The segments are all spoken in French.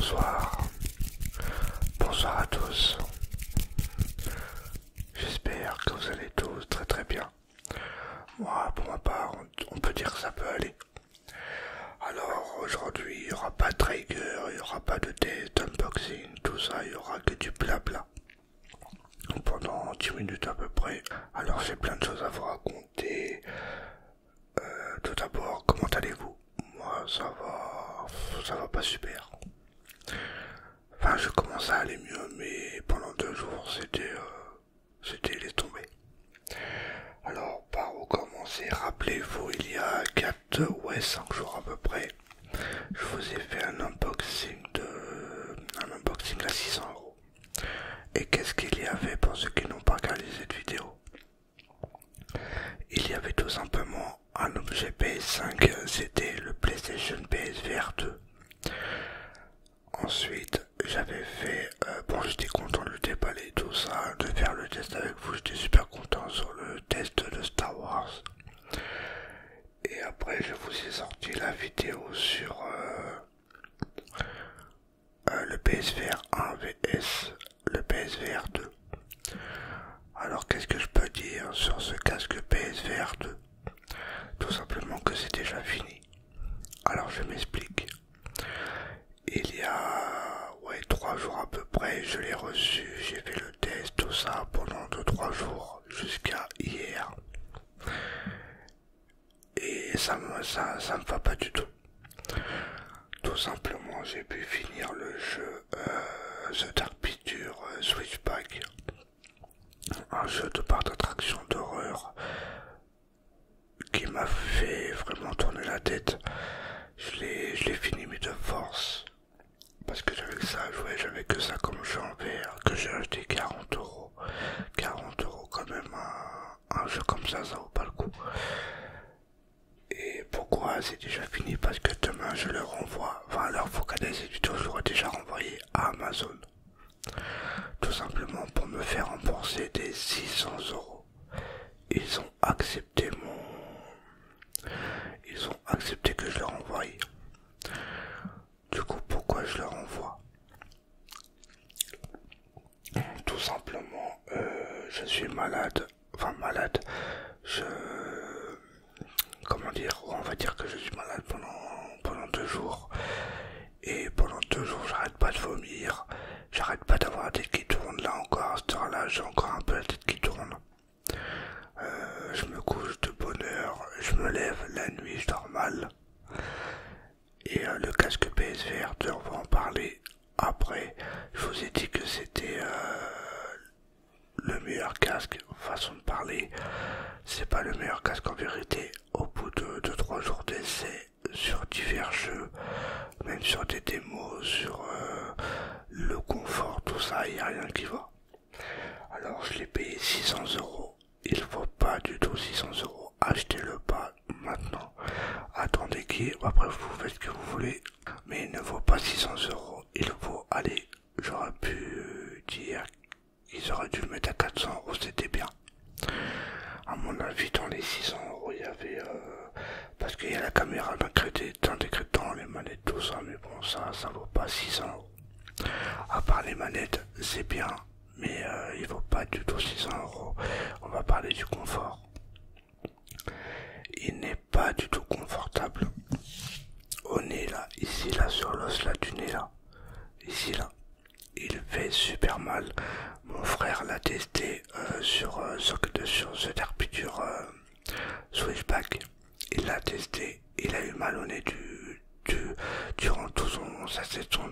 bonsoir. Bonsoir à tous. J'espère que vous allez tous très bien. Moi, pour ma part, on peut dire que ça peut aller. Alors, aujourd'hui, il n'y aura pas de trigger, il n'y aura pas de test, unboxing, tout ça, il n'y aura que du blabla. Pendant 10 minutes à peu près. Alors, j'ai plein de choses à vous raconter. Tout d'abord, comment allez-vous? Moi, ça va pas super. Enfin, je commence à aller mieux, mais pendant 2 jours, c'était laisse tomber. Alors, par où commencer? Rappelez-vous, il y a 5 jours à peu près, je vous ai fait un unboxing à 600 €. Et qu'est-ce qu'il y avait pour ceux qui n'ont pas regardé cette vidéo? Il y avait tout simplement un objet PS5, c'était le PlayStation PSVR 2. Ensuite, j'avais fait, j'étais content de le déballer, tout ça, de faire le test avec vous, j'étais super content sur le test de Star Wars. Et après, je vous ai sorti la vidéo sur le PSVR 1 vs le PSVR 2. Alors, qu'est-ce que je peux dire sur ce casque PSVR 2? Tout simplement que c'est déjà fini. Alors, je m'explique. Il y a 3 jours à peu près, je l'ai reçu, j'ai fait le test, tout ça pendant 2-3 jours jusqu'à hier. Et ça me va pas du tout. Tout simplement, j'ai pu finir le jeu The Dark Pictures Switchback, un jeu de parc d'attraction d'horreur qui m'a fait vraiment tourner la tête. Je l'ai fini mais de force. Parce que j'avais que ça à jouer, j'avais que ça comme jeu en VR, que j'ai acheté 40 €. 40 € quand même, un jeu comme ça vaut pas le coup. Et pourquoi c'est déjà fini? Parce que demain je le renvoie. Enfin, alors faut regarder cette vidéo, je l'aurais déjà renvoyé à Amazon. Tout simplement pour me faire rembourser des 600 €. Ils ont accepté que je le renvoie. Du coup, pourquoi je le renvoie? Tout simplement, je suis malade. Enfin, malade. Comment dire? On va dire que je suis malade pendant 2 jours. Et pendant 2 jours, j'arrête pas de vomir. J'arrête pas d'avoir la tête qui tourne. Là encore, à cette heure-là, j'ai encore un peu la tête qui tourne. Je me couche de bonne heure. Je me lève la nuit, je dors mal. Et le casque PSVR 2, on va en parler après. Je vous ai dit que c'était le meilleur casque, façon de parler. C'est pas le meilleur casque en vérité. Au bout de 2-3 jours d'essai sur divers jeux, même sur des démos, sur le confort, tout ça, il n'y a rien qui va. Alors je l'ai payé 600 €. Il vaut pas du tout 600 €. Achetez-le pas maintenant. Attendez après vous faites ce que vous voulez. Mais il ne vaut pas 600 €. Il vaut, allez, j'aurais pu dire qu'ils auraient dû le mettre à 400 €, c'était bien. À mon avis, dans les 600 €, il y avait parce qu'il y a la caméra dans les manettes, tout ça, mais bon, ça vaut pas 600 €. À part les manettes, c'est bien, mais il vaut pas du tout 600 €. On va parler du confort. Il n'est pas du tout confortable. Au nez là, ici là, sur l'os là du nez là, ici là, il fait super mal. Mon frère l'a testé sur The Dark Pictures Switchback. Il l'a testé, il a eu mal au nez durant tout sa section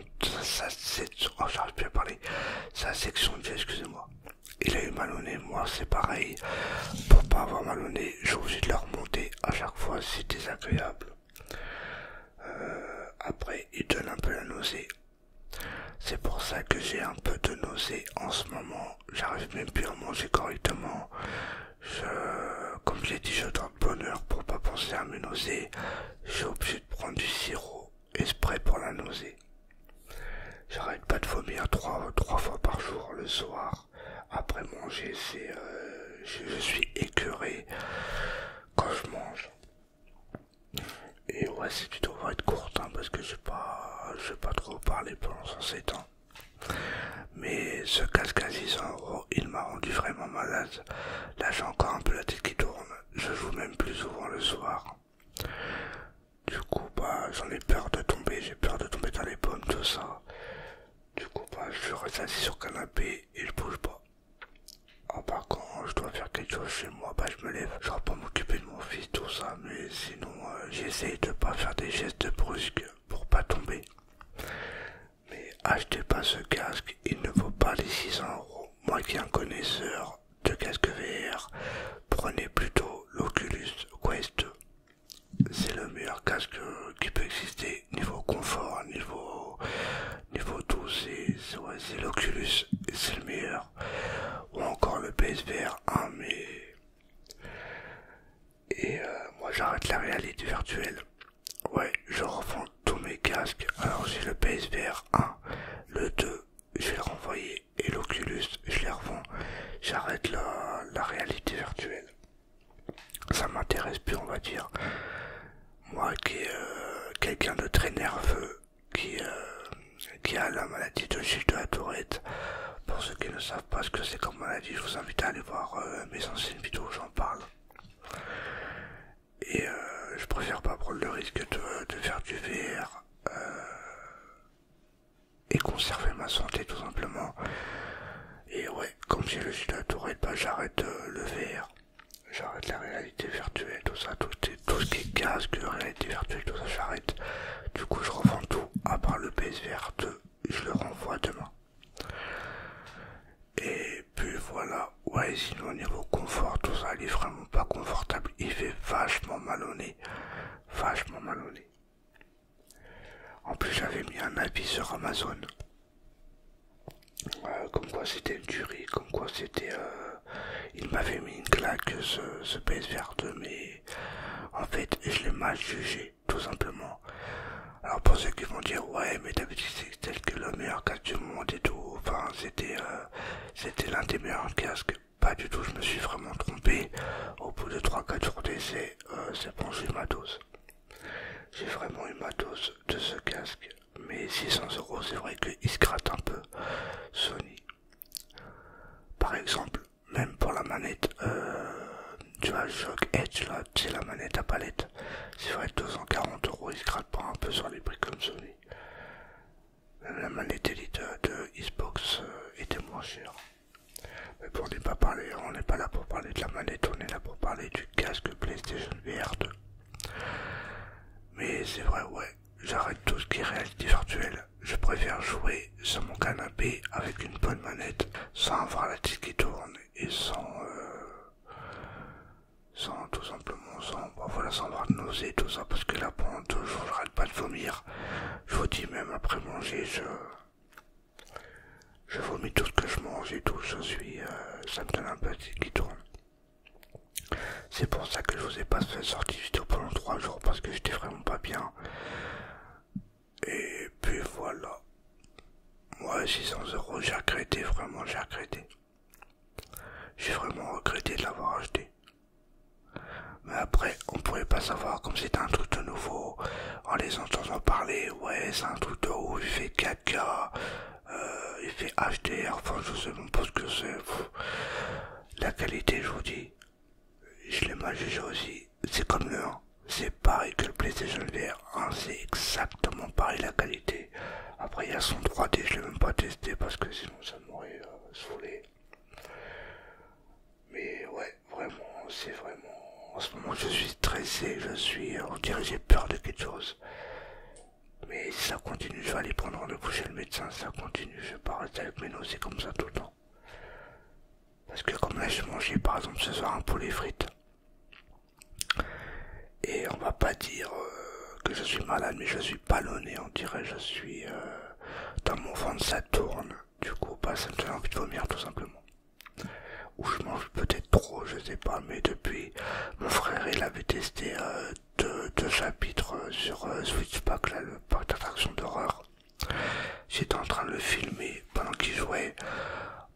de vie, excusez-moi. Il a eu mal au nez, moi c'est pareil. Pour pas avoir mal au nez, j'ai obligé de le remonter à chaque fois, c'est désagréable. Après, il donne un peu la nausée. C'est pour ça que j'ai un peu de nausée en ce moment. J'arrive même plus à manger correctement. Comme je l'ai dit, je dors de bonne heure pour pas penser à mes nausées. J'ai obligé de prendre du sirop et spray pour la nausée. J'arrête pas de vomir 3 fois par jour le soir. Après manger, je suis écœuré quand je mange. Et ouais, cette vidéo va être courte parce que je vais pas trop parler tourner pendant 107 ans. Mais ce casque à 600 €, il m'a rendu vraiment malade. Là j'ai encore un peu la tête qui tourne. Je joue même plus souvent le soir. Du coup bah j'en ai peur de tomber, j'ai peur de tomber dans les pommes, tout ça. Du coup bah je reste assis sur le canapé et je bouge pas. Ah, par contre, je dois faire quelque chose chez moi, bah je me lève, genre pour m'occuper de mon fils, tout ça, mais sinon j'essaye de pas faire des gestes brusques pour pas tomber. Mais achetez pas ce casque, il ne vaut pas les 600 €. Moi qui est un connaisseur de casque VR, prenez plutôt l'Oculus Quest. C'est le meilleur casque qui peut exister, niveau confort, niveau tout, c'est l'Oculus, c'est le meilleur. Ou encore le PSVR 1, mais... Et moi j'arrête la réalité virtuelle. Ouais, je revends tous mes casques. Alors j'ai le PSVR 1, le 2, je vais le renvoyer. Et l'Oculus, je les revends. J'arrête la réalité virtuelle. Ça m'intéresse plus, on va dire. Moi qui est quelqu'un de très nerveux, qui a la maladie de Gilles de la Tourette. Pour ceux qui ne savent pas ce que c'est comme maladie, je vous invite à aller voir mes anciennes vidéos où j'en parle. Et je préfère pas prendre le risque de faire du VR et conserver ma santé tout simplement. Et ouais, comme j'ai le Gilles de la Tourette, bah j'arrête le VR. J'arrête la réalité virtuelle, tout ça, tout ce qui est casque, réalité virtuelle, tout ça, j'arrête. Du coup, je revends tout, à part le PSVR 2, je le renvoie demain. Et puis voilà, ouais, sinon au niveau confort, tout ça, il est vraiment pas confortable, il fait vachement mal au nez, vachement mal au nez. En plus, j'avais mis un avis sur Amazon, comme quoi c'était une tuerie, comme quoi c'était... il m'avait mis une claque ce PSVR 2, mais en fait je l'ai mal jugé tout simplement. Alors pour ceux qui vont dire ouais mais t'avais dit que c'était le meilleur casque du monde et tout, enfin c'était l'un des meilleurs casques, pas du tout, je me suis vraiment trompé. Au bout de 3-4 jours d'essai, c'est bon, j'ai eu ma dose. J'ai vraiment eu ma dose de ce casque, mais 600 € c'est vrai qu'il se gratte un peu Sony. Par exemple, même pour la manette, tu vois, Shock Edge là, c'est la manette à palette. C'est vrai, 240 €, il se gratte pas un peu sur les prix comme Sony. Même la manette Elite de Xbox était moins chère. Mais bon, on n'est pas là pour parler de la manette, on est là pour parler du casque PlayStation VR 2. Mais c'est vrai, ouais, j'arrête tout ce qui est réalité virtuelle. Je préfère jouer sur mon canapé avec une bonne manette, sans avoir la tête qui tourne et sans tout simplement, sans avoir de nausée, tout ça, parce que là pendant 2 jours j'arrête pas de vomir. Je vous dis, même après manger, je vomis tout ce que je mange et tout, ça me donne un peu la tête qui tourne. C'est pour ça que je vous ai pas fait sortie vidéo pendant 3 jours, parce que j'étais vraiment pas bien. Et puis voilà. Moi, 600 €, j'ai regretté, vraiment, j'ai regretté. J'ai vraiment regretté de l'avoir acheté. Mais après, on pouvait pas savoir, comme c'était un truc de nouveau, en les entendant parler, ouais, c'est un truc de ouf, il fait 4K, il fait HDR, enfin, je sais même pas ce que c'est. La qualité, je vous dis, je l'ai mal jugé aussi, c'est comme le 1. C'est pareil que le PlayStation VR 1, c'est exactement pareil la qualité. Après il y a son 3D, je l'ai même pas testé parce que sinon ça m'aurait saoulé. Mais ouais, vraiment, c'est vraiment... En ce moment je suis stressé, on dirait que j'ai peur de quelque chose. Mais si ça continue, je vais aller prendre rendez-vous chez le médecin, si ça continue, je vais pas rester avec mes nausées comme ça tout le temps. Parce que comme là j'ai mangé par exemple ce soir un poulet frites. Et on va pas dire que je suis malade, mais je suis ballonné, on dirait je suis dans mon ventre, ça tourne. Du coup, bah, ça me donne envie de vomir tout simplement. Ou je mange peut-être trop, je sais pas, mais depuis, mon frère il avait testé deux chapitres sur Switchback, là, le parc d'attraction d'horreur. J'étais en train de le filmer pendant qu'il jouait.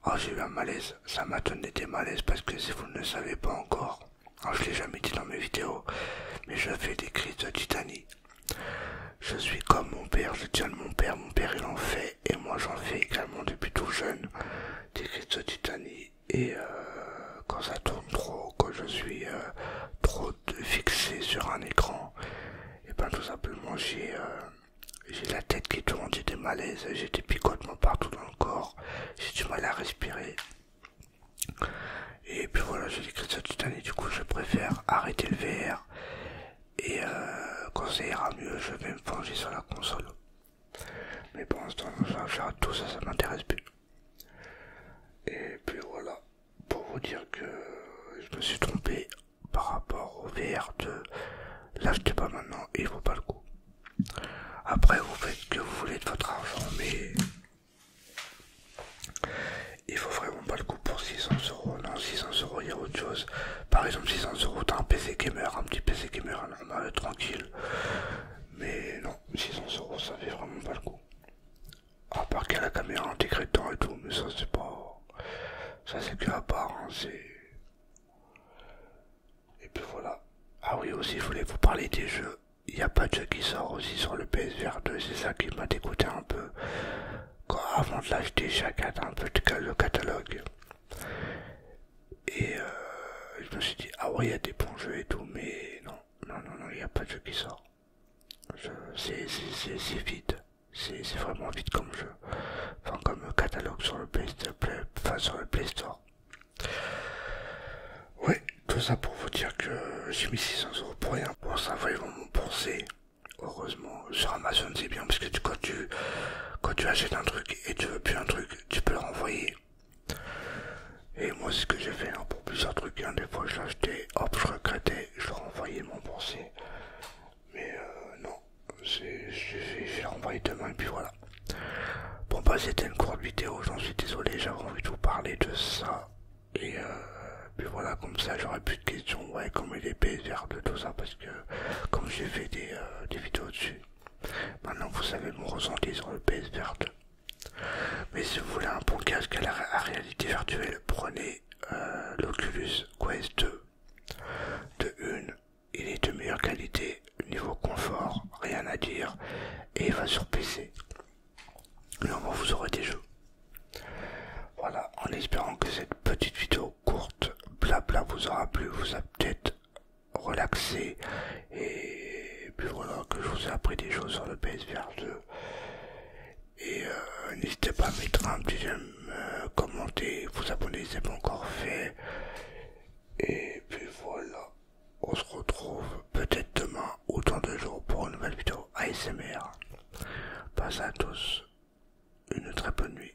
Oh, j'ai eu un malaise, ça m'a donné des malaises parce que si vous ne le savez pas encore, alors, je l'ai jamais dit dans mes vidéos, mais je fais des crises de titanie. Je suis comme mon père, je tiens de mon père il en fait trop fixé sur un écran. Et ben tout simplement j'ai la tête qui tourne, j'ai des malaises, j'ai des picotements partout dans le corps, j'ai du mal à respirer. Et puis voilà, j'ai des crises de cette année, du coup je préfère arrêter le VR. Et quand ça ira mieux, je vais me pencher sur la console. Mais pour l'instant, j'arrête tout ça, ça m'intéresse plus. Et puis voilà, pour vous dire que je me suis trompé par rapport au VR2. L'achetez pas maintenant, il vaut pas le coup. Après, vous faites ce que vous voulez de votre argent, mais il faut vraiment pas le coup pour 600€. Non, 600€, il y a autre chose. Par exemple, 600€, t'as un PC gamer, un petit PC gamer normal, tranquille. Mais non, 600€, ça fait vraiment pas le coup. À part qu'il y a la caméra intégrée dedans et tout, mais ça c'est pas... Ça c'est que à part, hein, c'est... Et puis voilà. Ah oui, aussi, je voulais vous parler des jeux. Il n'y a pas de jeu qui sort aussi sur le PSVR 2, c'est ça qui m'a dégoûté un peu. Quand, avant de l'acheter, j'ai regardé un peu le catalogue. Et je me suis dit, ah ouais, il y a des bons jeux et tout, mais non, il n'y a pas de jeu qui sort. C'est vide. C'est vraiment vide comme jeu. Enfin, comme catalogue sur le sur le Play Store. Ouais, tout ça pour vous dire que j'ai mis 600€ pour rien. Bon, ça va, ils vont m'en penser. Heureusement, sur Amazon c'est bien parce que quand tu achètes un truc et tu veux plus un truc, tu peux le renvoyer. Et moi c'est ce que j'ai fait hein, pour plusieurs trucs. Hein. Des fois je l'achetais, hop, je regrettais, je le renvoyais, m'en pensais. Mais non, j'ai renvoyé demain et puis voilà. Bon bah c'était une courte vidéo, j'en suis désolé, j'avais envie de vous parler de ça. Et puis voilà, comme ça j'aurais plus de questions, ouais, comme il est PSVR de tout ça, parce que comme j'ai fait des vidéos dessus, maintenant vous savez mon ressenti sur le PSVR 2. Mais si vous voulez un bon casque à réalité virtuelle, prenez l'Oculus Quest 2. De une, il est de meilleure qualité, niveau confort, rien à dire, et il va sur PC. Et au moins vous aurez des jeux. Voilà, en espérant que cette petite vidéo courte, blabla, vous aura plu, vous a peut-être relaxé, et puis voilà, que je vous ai appris des choses sur le PSVR 2. Et n'hésitez pas à mettre un petit j'aime, commenter, vous abonner si ce n'est pas encore fait. Et puis voilà, on se retrouve peut-être demain ou dans 2 jours pour une nouvelle vidéo ASMR. Passez à tous une très bonne nuit.